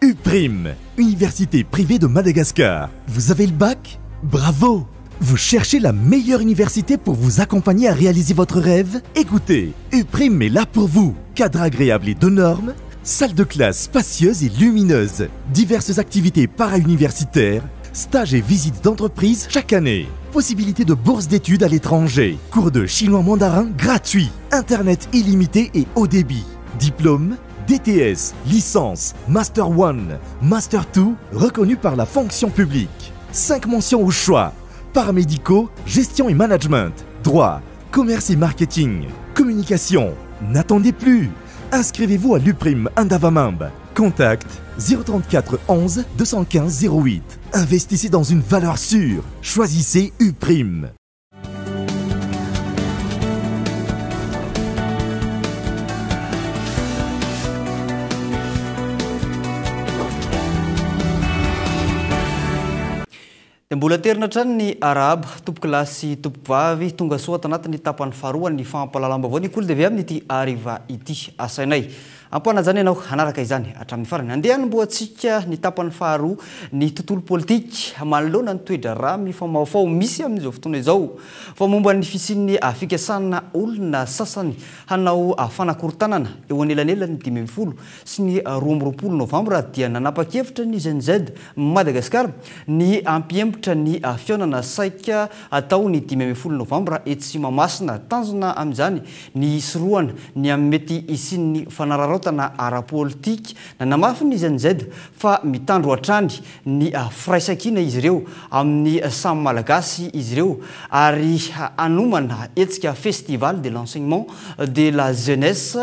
UPRIM, Université privée de Madagascar. Vous avez le bac ? Bravo! Vous cherchez la meilleure université pour vous accompagner à réaliser votre rêve? Écoutez, UPRIM est là pour vous. Cadre agréable et de normes, salle de classe spacieuse et lumineuse, diverses activités para-universitaires, stages et visites d'entreprise chaque année, possibilité de bourse d'études à l'étranger, cours de chinois mandarin gratuits, internet illimité et haut débit, diplôme, DTS, licence, Master 1, Master 2, reconnu par la fonction publique. 5 mentions au choix, paramédicaux, gestion et management, droit, commerce et marketing, communication. N'attendez plus. Inscrivez-vous à l'UPRIM Indavamimbe. Contact 034 11 215 08. Investissez dans une valeur sûre. Choisissez UPRIM. Mbola terina trany ny araba tompokilasy tompovavy tonga soa tanatin'ny tapany faharoa ny fampalalam-baovao ny kolo dia avy amin'ity ariva ity asainay ampanajany ianao hanaraka izany hatramin'ny farany andeha hanomboantsika ny tapany faharoa ny tontolo politika manoloana ny toedra raha mifamaofao misy amin'izao fotoana izao fa momba ny fisian'ny fikasana olona sasany hanao fanakorontanana eo anelanelany 10 sy ny 12 novambra dia nanapa-kevitra ny ZNZ Madagasikara ny ampiembotra ny fionana saika atao ny 10 novambra etsy Mahamasina tanjona amin'izany ny isoroana ny mety isin'ny fanararaotana ara-politika nanamafy ny ZNZ fa mitandro hatrany ny firaisankina izy ireo amin'ny samy malagasy izy ireo ary anomana etsika festival de l'enseignement de la jeunesse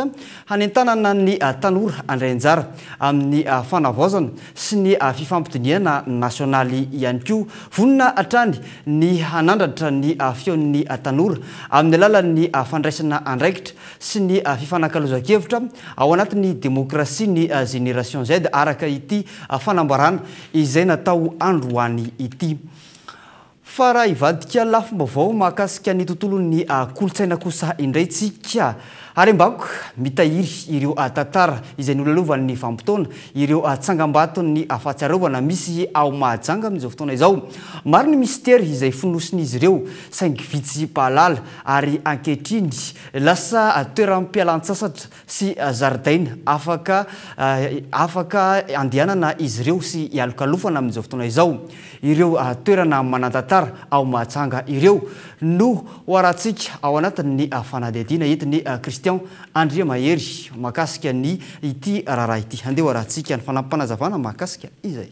hanentanana ny tanora andray-anjara amin'ny fanavaozana sy ny fifampitiniana nasionaly ihany koa vonina hatrany ny hanandratra ny fion'ny tanora amin'ny alalan'ny fandraisana andraikitra sy ny fifanankalozan-kevitra ao anatin'ny demokrasia ny génération Z araka ity fanambarana izay natao androany ity. Fa raha ivadika lafim-baovao mahakasika ny tontolon'ny kolotsaina kosa indray tsika ary mbako mitahiry ireo tantara izay nolalovan'ny vanim-potoana ireo tsangam-batony fahatsiarovana misy ao Mahajanga amin'izao fotoana izao. Maro ny mystera izay fonosin'izy ireo saingy vitsy pahalala ary ankehitriny lasa toeram-pialan-tsasatra sy zaridaina afaka andehanana izy ireo sy ialokalofana amin'izao fotoana izao. Ireo toerana manantantara ao Mahajanga ireo no hoarantsika ao anatin'ny fanadihadiana entin'ny Christian Andria Mahery mahakasika ny ity raharaha ity. Andeha hoarantsika ny fanampanazavana mahakasika izay.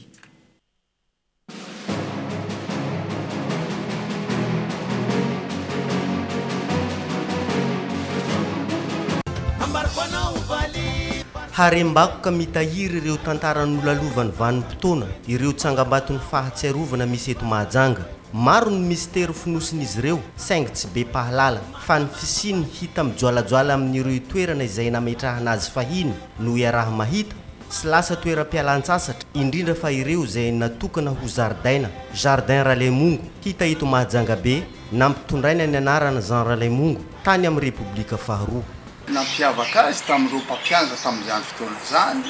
harem-bakoka mitahiry ireo tantaran'olalovany vanim-potoana ireo tsangambaton'ny fahatsiarovana misy eto Mahajanga. Maro ny mistero finosin'izy ireo saingy tsy be pahalala fa ny fisiny hita mijoalajoala amin'ireo toerana izay nametrahana azy fahiny no iaraha mahita sy lasa toeram-pialan-tsasatra indrindra fa ireo izay natokana ho jardin Ralemongo hita eto Mahajanga be nampitondraina ny anarana Jean Ralemongo tany amin'ny Repoblika faharoa. Nampiavaka azy tamin'ireo mpampianatra tamin'izany fotoana zany,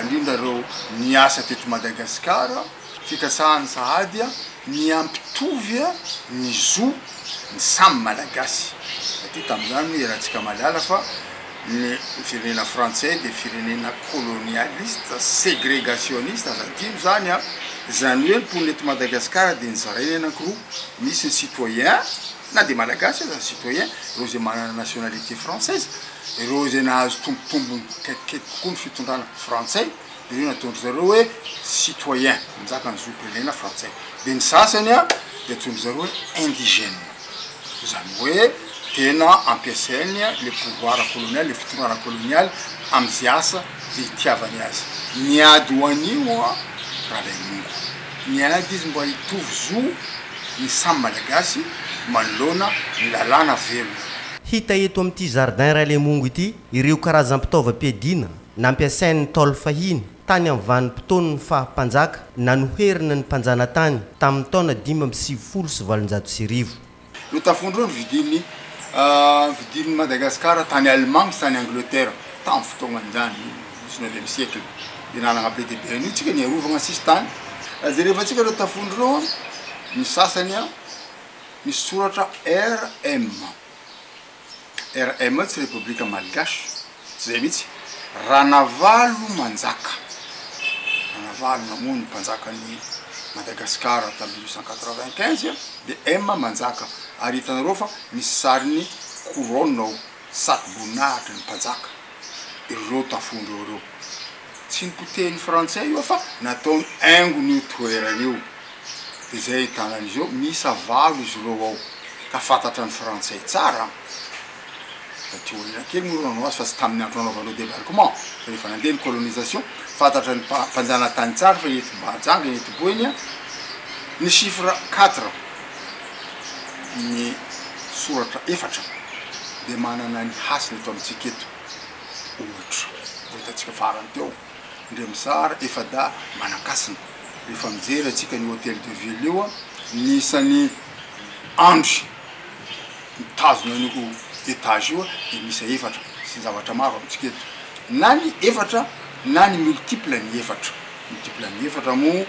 indrindra ireo niasa teto Madagasikara, fikasahany sahady ny ampitovy ny zo ny samy malagasy. Satria tamin'izany iarahantsika malala fa ny firenena français de firenena colonialiste ségrégationniste azadino zany zany hoe mponina eto Madagasikara dia nizaraina anankiroa, misy ny citoyen na dia malagasy aza ny citoyen, ireo zay manana nationalité française, ireo zay nahazo tombotombony kaikaiky kokoa ny fitondrana français, dia io natondry zareo hoe citoyen nizaka ny zoam-pirenena français. Dia ny sasany dia atondry zareo hoe indigène, zany hoe tena ampiasainy le pouvoir colonial, le fitondrana colonial amin'izay asa zay itiavany azy. Niady ho an'io Ralemongo, niady izy mba hitovy zo ny samy malagasy manoloana ny lalàna velona. Hita eto amin'ity jardin Ralemongo ity ireo karazam-pitaovam-piadiana nampiasain'ny Ntaolo fahiny tany amin'ny vanim-potoana ny fahampanjaka nanoherina ny mpanjana tany tamin'ny taona 580 Io tafondro ny vidin'ny Madagasikara tany Allemagne sy tany Angleterre tamin'ny fotoanan'izany 19e siècle. Dia nanana be dia be an'io tsika ny arovagna sisy tany. Zay rehefa tsika ireo tafondro ny sasany misy soratra RM. RM tsy Repoblika Malgache, tsy zay mihitsy. Ranavalo Manjaka. Ranavalo namono ny mpanjakan'ny Madagasikara tamin'ny 1895 dia M Manjaka. Ary hitanareo fa misy sariny couronne ao saty boninahitra ny mpanjaka. Ireo tafondro ireo. Tsy nipotehiny français io fa nataony haingony io toerana io. Dia zay hitanan'izy io misy valo izy ireo ao. Ka fantatra ny français tsara. Satria olona kely moa nanao azy fa tsy tamin'ny andro nanaovanao débarquement. Rehefa nandeha ny colonisation fantatra ny mpanjana tany tsara fa eto Mahajanga eto Boeny ny chiffre 4 ny soratra 4 dia manana ny hasina eto amintsika eto. Ohatra hitantsika farany teo Ndremisara Efada Manakasina. Rehefa mijery atsika ny hôtel de ville io nisany andry mitazona an'io étage io dia misy 4 sy zavatra maro amintsika eto. Na ny 4 na ny multiple ny 4. Multiple ny 4 moa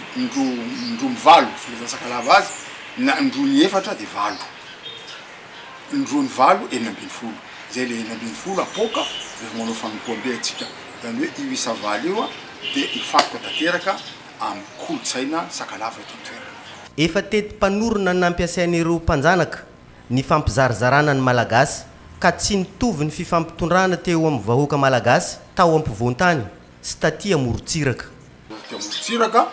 indromy valo filazansakalava azy na indromy 4 dia valo. Indromy valo 20. Zay le 20 apoka rehefa manao fanompoam-be atsika. Zany hoe io isa valo io dia mifampika tanteraka amin'ny kolotsaina sakalava eto an-toerana. Efa tety mpanorona nampiasain'ireo mpanjanaka ny fampizarazarana ny malagasy ka tsy nitovy ny fifampitondrana teo amin'ny vahoaka malagasy tao ampovoan-tany sy taty amorontsiraka. Amorontsiraka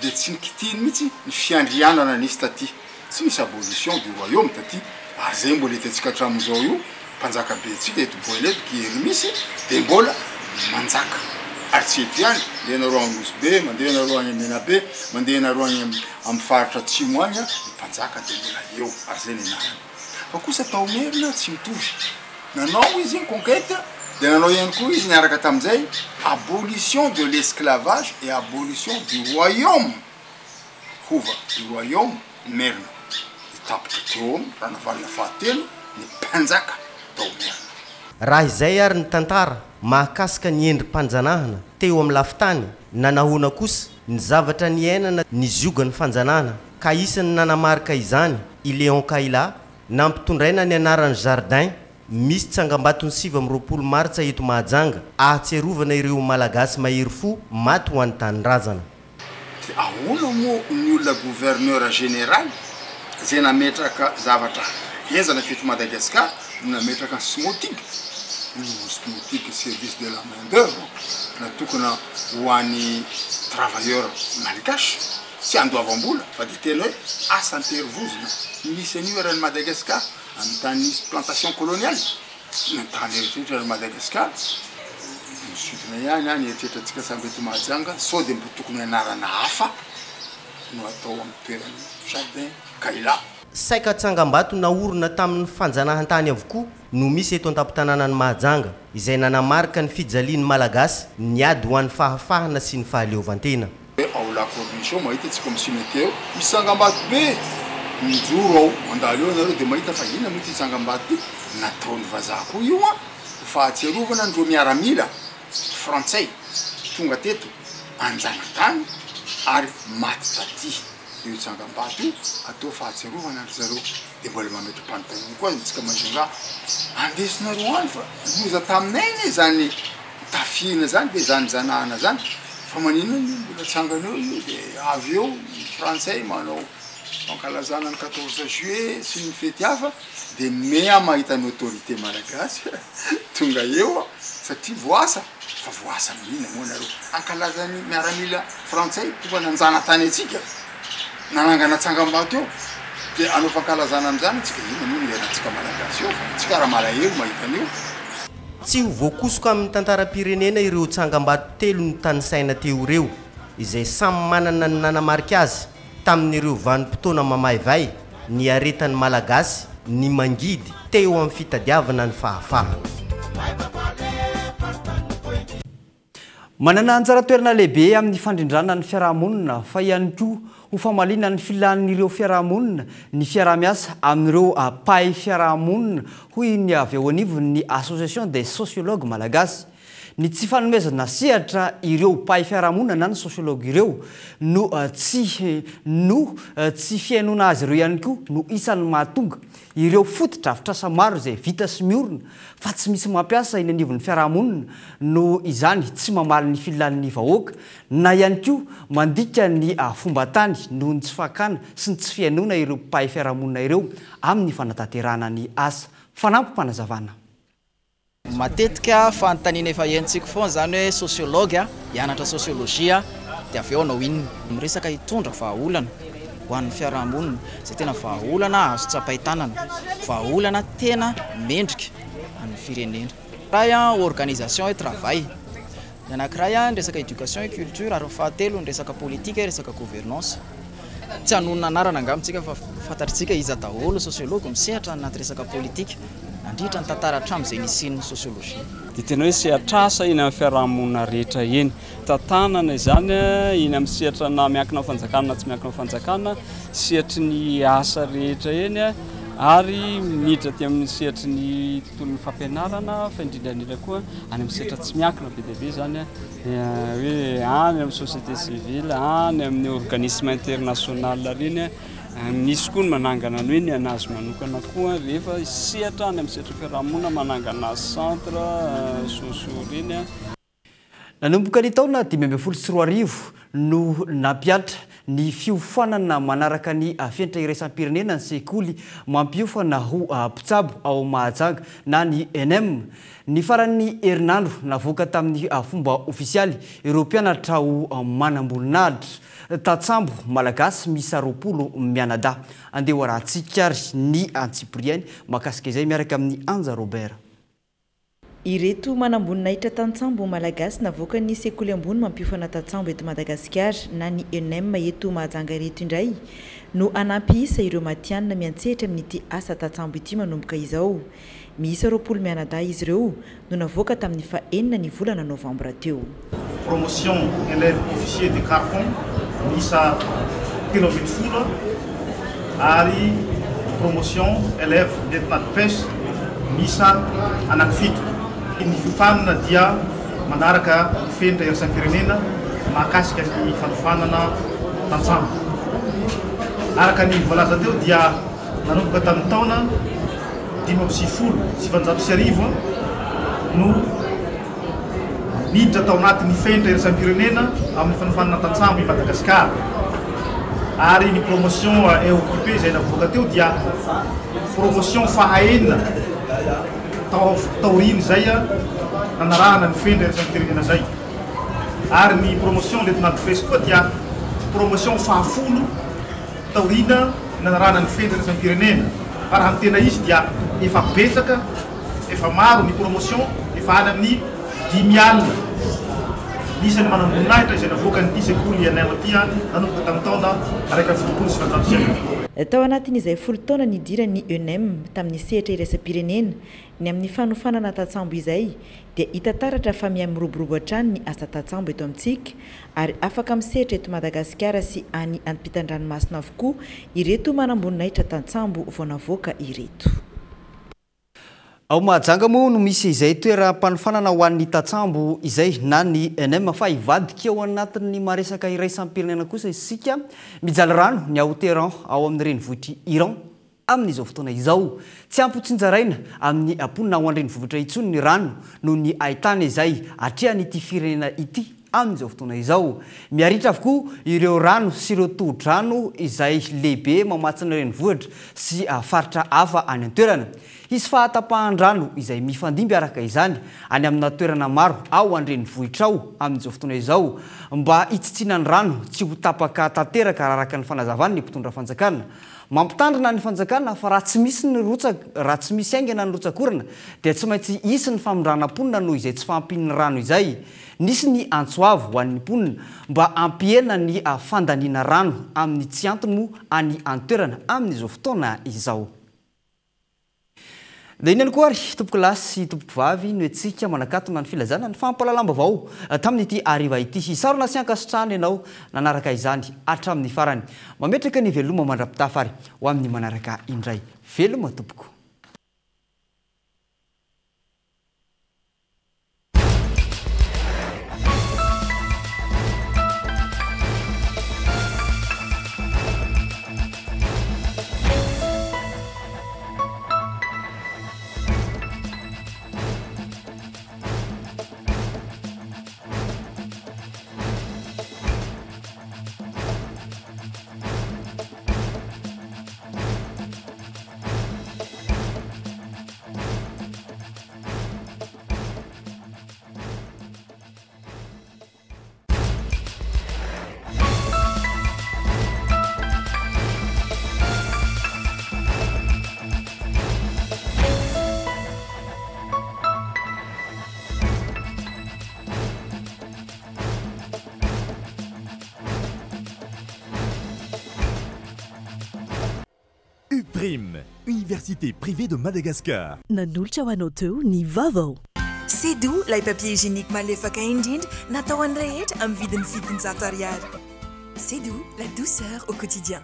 dia tsy nikitiny mihitsy ny fiandrianana nisy taty. Tsy misy abolition du royaume taty. Ary zay mbola hitantsika hatramin'izao io mpanjaka be tsika eto Boeny eto Kihery misy dia mbola manjaka. Ary tsy eto ihany, mandeha nareo any Nosbe, mandeha nareo any Menabe, mandeha nareo any amin'ny faritra atsimo any mpanjaka dia mbola eo. Ary zay ny anarany. Fa kosa tao Merina tsy mitovy. Nanao izy ny conquête dia nanao ihany koa izy niaraka tamin'izay abolition de l'esclavage et abolition du royaume. Hova du royaume Merina. Tapitra teo Ranavalona fahatelo ny mpanjaka tao Merina. Raha izay ary ny tantara mahakasika ny endrim-panjanahana teo amin'ny lafitany nanahona kosa ny zavatra niainana ny ziogan'ny fanjanahana ka isany nanamarika izany i Léon Kaila nampitondraina ny anaran'ny jardin misy tsangambatony 7 Martsa eto Mahajanga ahatserovana ireo malagasy mahery fo maty ho an'ny tanindrazana. Ahoana moa ny olona gouverneur général zay nametraka zavatra ezana teto Madagasikara nametraka SMOTIG. SMOTIG service de la main d'œuvre natokana ho an'ny travailleur malgache tsy andoavam-bola fa dia tena hoe asa anterivozona misy an'io eran'ny Madagasikara amin'ny tany nisy plantation coloniale. Nantany eritreretra eran'ny Madagasikara misotona ihany any etretratsika samby eto Mahajanga sao dia mbo tokony anarana hafa no atao amin'ny toerany jardin Kaila. Saika Tsangambato naorina tamin'ny fanjanahantany avokoa no misy eto an-tampon-tanànan'ny Mahajanga izay nanamarika ny fijalian'ny malagasy niady ho an'ny fahafahana sy ny fahaleovantena. Ao la cornichon mahita tsika misina teo misy Tsangambato be mijoro ao mandalo eo nareo dia mahita fa ina moa ty Tsangambato ty nataon'ny vazaha koa io a fahatsiarovana andreo miaramila frantsay tonga teto anjanantany ary maty taty io Tsangambato io atao fahatsiarovana andry zareo dia mbola mametro-panontaniana koa tsika Majunga andesinareo any fa loza taminay ne zany tafina zany dia zany janahana zany fa maninona mbola tsanganeo io dia avy eo frantsay manao fankalazana ny 14 juillet sy ny fety hafa dia mea mahita ny autorité malagasy tonga eo satria voasa fa voasa minina moa nareo ankalazany miaramila frantsay tonga nanjana tany atsika nanangana Tsangambato eo dia anao fankalazana amin'izany tsika ina moa nilerantsika malagasy eo fa tsika raha malahelo mahita an'io. Tsy ho voakosoka amin'ny tantaram-pirenena ireo Tsangambato telo ny tanisaina teo ireo izay samy manana ny nanamarika azy tamin'ireo vanim-potoana mamaivay ny aretan'ny malagasy ny mangidy teo amin'ny fitadiavana ny fahafaha. Manana anjara toerana lehibe amin'ny fandrindrana ny fiarahamonina fa ihany koa ho famalina ny filan'ireo fiarahamonina ny fiaramiasa amin'ireo paille fiarahamonina hoy ny avy ao anivony ny association des sociologues malagasy. Ny tsy fanomezana sehatra ireo paille fiarahamonina na ny sociologue ireo no tsy fiainona azy ireo ihany koa no isan'ny mahatonga ireo fotodrafitrasa maro izay vita sy miorina fa tsy misy mampiasa iny anivon'ny fiarahamonina no izany tsy mamaly ny filan'ny vahoaka na ihany koa mandika ny fomba tany noho ny tsy fakana sy ny tsy fiainona ireo paille fiarahamonina ireo amin'ny fanatanterahana ny asa. Fanampy mpanazavana. Matetika fanontaniana efa iantsika foana zany hoe sociologue hianatra sociologia dia avy eo anao inona miresaka hitondra vahaolana ho an'ny fiarahamonina izay tena vahaolana azo tsapaitanana vahaolana tena mendrika amin'ny firenena. Iray organisation et travail, ny anankiray ny resaka éducation et culture ary fahatelo ny resaka politique et resaka gouvernance. Tsy hanonona anarana angamitsika fa fantatritsika iza daholo sociologue misehatra anaty resaka politika andritra ny tantara hatramin'izay nisian'ny sociologie. Dia tena hoe sehatrasa iny amin'ny fiarahamonina rehetra eny tantanana izany iny amin'ny sehatra na miankina fanjakana na tsy miankina fanjakana sehatry ny asa rehetra eny ary miditra aty amin'ny sehatry ny tontolon'ny fampianarana fa indrindrandrindra koa any amin'ny sehatra tsy miankina be dia be zany hoe any amin'ny société civile any amin'ny organisme international reny misy koa ny manangana ny hoe ny anazy manokana koa rehefa sehatra any amin'ny sehatra fiarahamonina manangana centre sociaux reny. Nanomboka ny taona 2024 no nampiatra ny fiofanana manaraka ny fenitra iraisam-pirenena ny sekoly mampiofana ho mpitsabo ao Mahajanga na ny ENM. Ny faran'ny herinandro navoaka tamin'ny fomba ofisialy ireo mpianatra ho manamboninahitra tatsambo malagasy misa 20 mianada. Andeha ho rahantsika ary ny Antsipriany makasika izay miaraka amin'ny Anja Robert. Ireto manamboninahitra tatsambo malagasy navoaka ny sekoly ambony mampiofana tatsambo eto Madagasikara na ny ENM eto Mahajanga reto indray no anampy isa ireo matianina miantsehatra amin'ity asa tatsambo ity manomboka izao. Miisa 20 mianada izy ireo no navoaka tamin'ny fa 4 ny volana novambra teo. Promotion élève officier de carton miisa 20 ary promotion élève lieutenant de pêche miisa anankifito. Ny fiofanana dia manaraka fenitra iraisam-pirenena mahakasika ny fanofanana tatsambo. Araka ny voalaza teo dia nanomboka tamin'ny taona 1970 no miditra tao anatin'ny fenitra iraisam-pirenena amin'ny fanofanana tatsambo i Madagasikara. Ary ny promotion est occupée izay navoaka teo dia promotion fahaenina taoriny zay nanarahana ny fenitra iraisam-pirenena zay. Ary ny promotion lieutenant de pêche koa dia promotion fahafolo taorina nanarahana ny fenitra iraisam-pirenena. Fa raha ny tena izy dia efa betsaka, efa maro ny promotion, efa any amin'ny 5 alina Isan'ny manamboninahitra izay navoaka n'ity sekoly ianay aty nanomboka tamin'ny taona araika fitopolo sy fantatrika. Tao anatin'izay folo taona nidira ny ENM tamin'ny sehatra iraisam-pirenena ny amin'ny fanofanana Tatsambo izay dia hita taratra fa miamiroborobro hatrany ny asa Tatsambo eto amintsika ary afaka misehatra eto Madagasikara sy any Ampitan-dranomasina avokoa ireto manamboninahitra Tatsambo vao navoaka ireto. Ao Mahajanga moa no misy izay toeram-panofanana ho an'ny Tatsambo izay na ny ENM fa ivadika ao anatin'ny maresaka iraisam-pirenena kosa isika mijaly rano ny Aoteran ao amin'ny renivohitry Iran amin'izao fotoana izao tsy ampotsinjaraina amin'ny amponina ao an-drenivohitra intsony ny rano no ny ahitana izay atrehan'ity firenena ity amin'izao fotoana izao miaritra avokoa ireo rano sy ireo tohon-drano izay lehibe mamatsina renivohitra sy faritra hafa any an-toerana. Isy fahatapahan-drano izay mifandimby araka izany any amina toerana maro ao an-drenivohitra ao amin'izao fotoana izao mba hitsitsina ny rano tsy ho tapaka tanteraka araka ny fanazavana ny mpitondra fanjakana. Mampitandrina ny fanjakana fa raha tsy misy ny raha tsy misy aingana ny rotsakorana dia tsy maintsy isy ny famindranam-ponina noho izay tsy fampin'ny rano izay. Nisy ny antsoavo ho an'ny mponina mba ampihena ny fandaniana rano amin'ny tsy antony moa any an-toerana amin'izao fotoana izao. Dia inany koa ary tompoko lahy sy tompoko vavy no etsika manakatona ny filazana ny fampalalambavao tamin'ity ariva ity. Hisarona sy ankasitrahana ianao nanaraka izany hatramin'ny farany. Mametraka ny veloma mandrapitafa ary ho amin'ny manaraka indray. Veloma tompoko. UPRIM, Université privée de Madagascar. Nanolotra ho anao teo ny vaovao. C'est doux lay papier hygiénique malefaka indrindra natao an'ny rehetra amin'ny vidiny 700 ariary. C'est doux, la douceur au quotidien.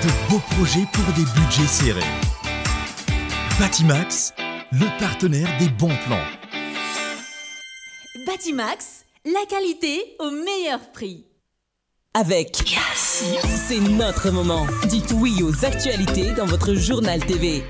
De beaux projets pour des budgets serrés. Batimax, le partenaire des bons plans. Batimax, la qualité au meilleur prix. Avec Yes, c'est notre moment. Dites oui aux actualités dans votre journal TV.